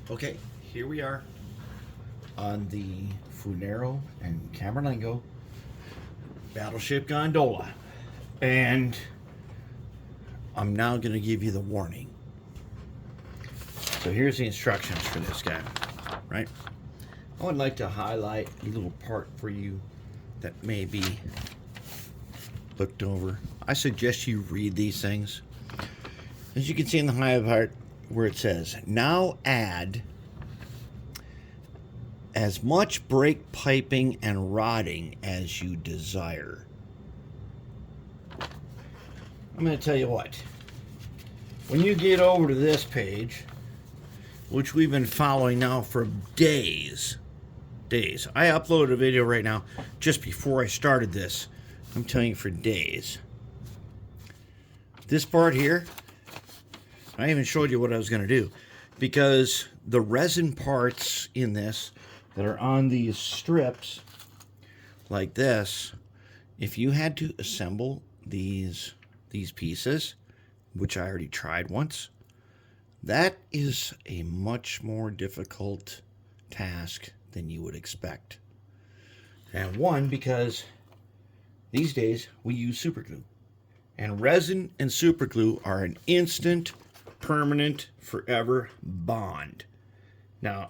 Okay, here we are on the Funaro and Camerlengo Battleship Gondola. And I'm now going to give you the warning. So here's the instructions for this guy, right? I would like to highlight a little part for you that may be looked over. I suggest you read these things. As you can see in the high part where it says, now add as much brake piping and rodding as you desire. I'm going to tell you what. When you get over to this page, which we've been following now for days. I uploaded a video right now just before I started this. I'm telling you, for days. This part here, I even showed you what I was going to do, because the resin parts in this that are on these strips like this, if you had to assemble these pieces, which I already tried once, that is a much more difficult task than you would expect. And one, because these days we use super glue, and resin and super glue are an instant, permanent, forever bond. Now,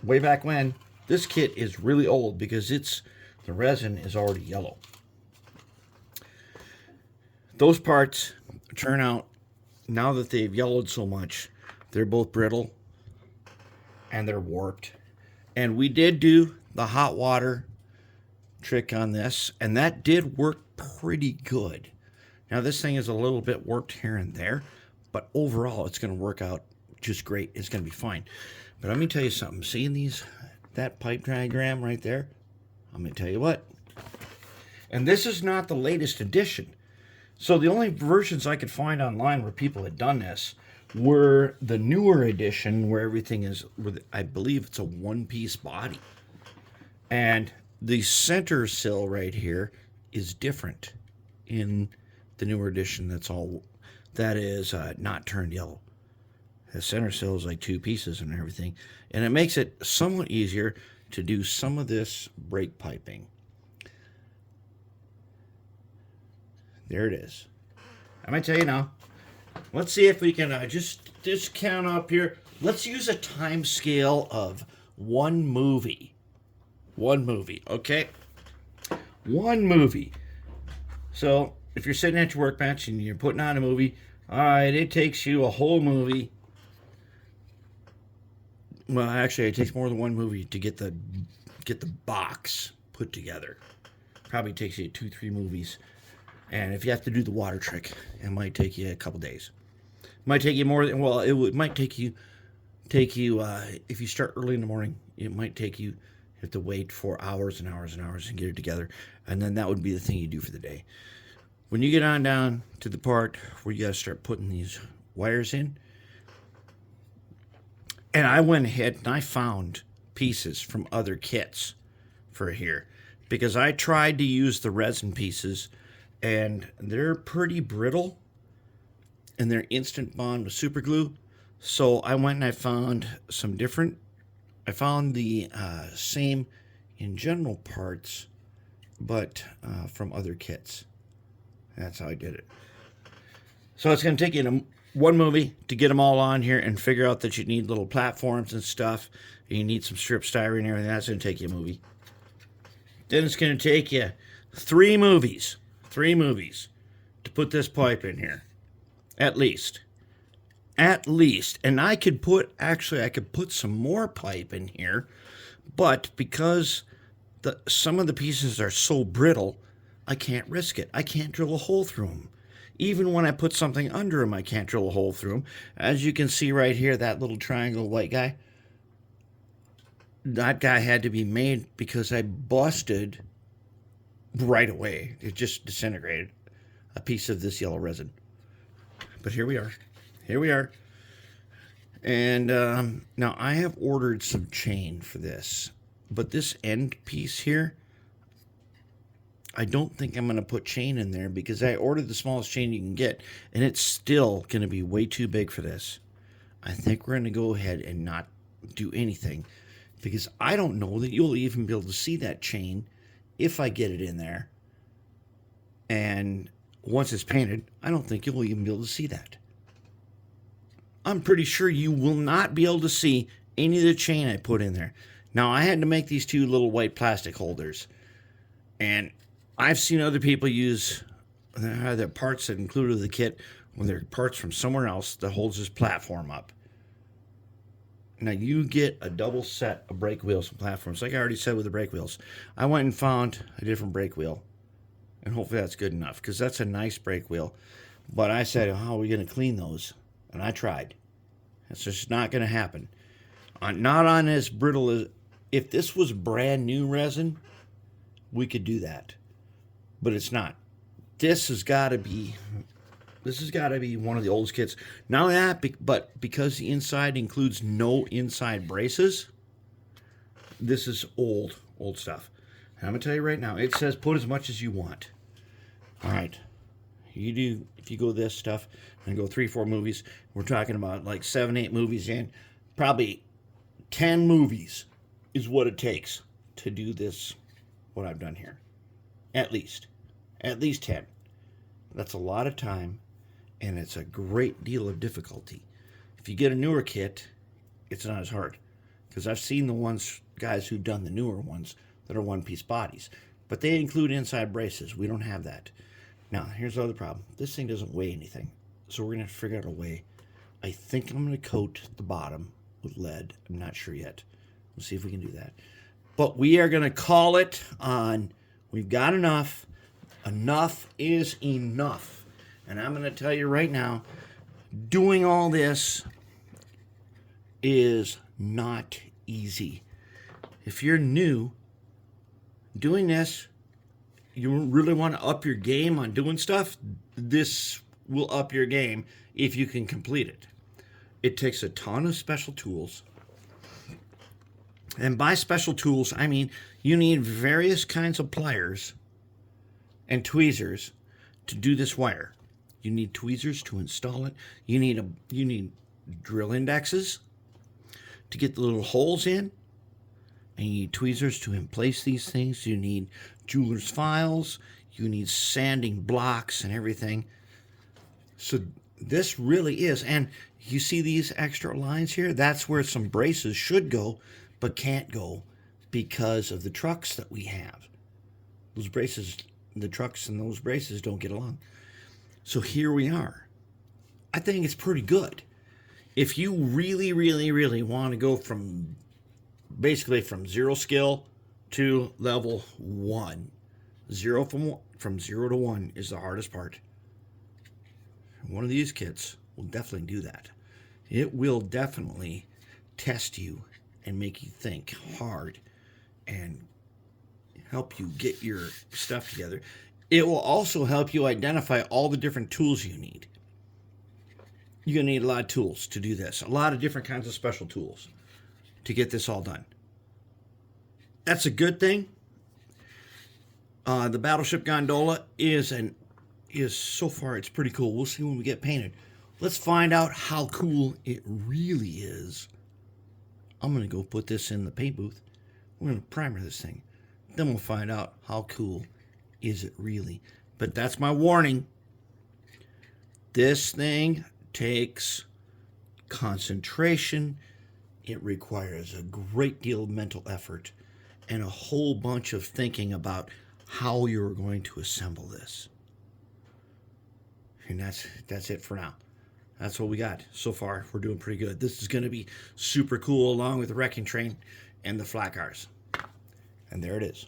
way back when, this kit is really old because the resin is already yellow. Those parts turn out, now that they've yellowed so much, they're both brittle and they're warped. And we did do the hot water trick on this, and that did work pretty good. Now this thing is a little bit warped here and there, but overall it's going to work out just great. It's going to be fine. But let me tell you something. Seeing that pipe diagram right there, I'm going to tell you what. And this is not the latest edition. So the only versions I could find online where people had done this were the newer edition, where everything is, I believe it's a one-piece body. And the center sill right here is different in the newer edition. That is not turned yellow. The center sill is like two pieces and everything. And it makes it somewhat easier to do some of this brake piping. There it is. I'm going to tell you now. Let's see if we can just count up here. Let's use a time scale of one movie. One movie, okay? One movie. So, if you're sitting at your workbench and you're putting on a movie, all right, it takes you a whole movie. Well, actually, it takes more than one movie to get the box put together. Probably takes you 2-3 movies. And if you have to do the water trick, it might take you a couple days. It might take you more than, well, it might take you, if you start early in the morning, it might take you, have to wait for hours and hours and hours and get it together. And then that would be the thing you do for the day. When you get on down to the part where you got to start putting these wires in, and I went ahead and I found pieces from other kits for here, because I tried to use the resin pieces, and they're pretty brittle, and they're instant bond with super glue. So I went and I found some different, I found the same in general parts, but from other kits. That's how I did it. So it's going to take you one movie to get them all on here and figure out that you need little platforms and stuff. And you need some strip styrene and everything. That's going to take you a movie. Then it's going to take you 3 movies. 3 movies to put this pipe in here. At least. And I could put some more pipe in here, but because some of the pieces are so brittle, I can't risk it. I can't drill a hole through them. Even when I put something under them, I can't drill a hole through them. As you can see right here, that little triangle white guy, that guy had to be made because I busted right away. It just disintegrated a piece of this yellow resin. But here we are. And now I have ordered some chain for this, but this end piece here, I don't think I'm going to put chain in there, because I ordered the smallest chain you can get, and it's still going to be way too big for this. I think we're going to go ahead and not do anything, because I don't know that you'll even be able to see that chain if I get it in there. And once it's painted, I don't think you'll even be able to see that. I'm pretty sure you will not be able to see any of the chain I put in there. Now, I had to make these 2 little white plastic holders, and I've seen other people use the parts that included the kit when they're parts from somewhere else that holds this platform up. Now, you get a double set of brake wheels and platforms. Like I already said with the brake wheels, I went and found a different brake wheel, and hopefully that's good enough, because that's a nice brake wheel. But I said, how are we going to clean those? And I tried. It's just not going to happen. Not on as brittle as... If this was brand new resin, we could do that. But it's not. This has got to be one of the oldest kits. Not only that, but because the inside includes no inside braces, this is old stuff. And I'm going to tell you right now, it says put as much as you want. All right. If you go this stuff and go 3-4 movies, we're talking about like 7-8 movies in. Probably 10 movies is what it takes to do this, what I've done here. At least 10. That's a lot of time, and it's a great deal of difficulty. If you get a newer kit, it's not as hard, because I've seen the guys who've done the newer ones that are one-piece bodies, but they include inside braces. We don't have that. Now, here's the other problem. This thing doesn't weigh anything, so we're going to have to figure out a way. I think I'm going to coat the bottom with lead. I'm not sure yet. We'll see if we can do that. But we are going to call it on. We've got enough. Enough is enough. And I'm going to tell you right now, doing all this is not easy. If you're new, doing this, you really want to up your game on doing stuff, this will up your game if you can complete it. It takes a ton of special tools. And by special tools, I mean you need various kinds of pliers and tweezers to do this wire. You need tweezers to install it. You need drill indexes to get the little holes in. And you need tweezers to place these things. You need jeweler's files. You need sanding blocks and everything. So this really is. And you see these extra lines here? That's where some braces should go, but can't go because of the trucks that we have. Those braces, the trucks and those braces don't get along. So here we are. I think it's pretty good. If you really, really, really want to go from basically from 0 skill to level 1. From 0 to 1 is the hardest part. One of these kits will definitely do that. It will definitely test you and make you think hard and help you get your stuff together. It will also help you identify all the different tools you need. You're going to need a lot of tools to do this. A lot of different kinds of special tools to get this all done. That's a good thing. The Battleship Gondola is so far, it's pretty cool. We'll see when we get painted. Let's find out how cool it really is. I'm going to go put this in the paint booth. We're going to primer this thing. Then we'll find out how cool is it really. But that's my warning. This thing takes concentration. It requires a great deal of mental effort and a whole bunch of thinking about how you're going to assemble this. And that's it for now. That's what we got so far. We're doing pretty good. This is going to be super cool along with the wrecking train and the flat cars. And there it is.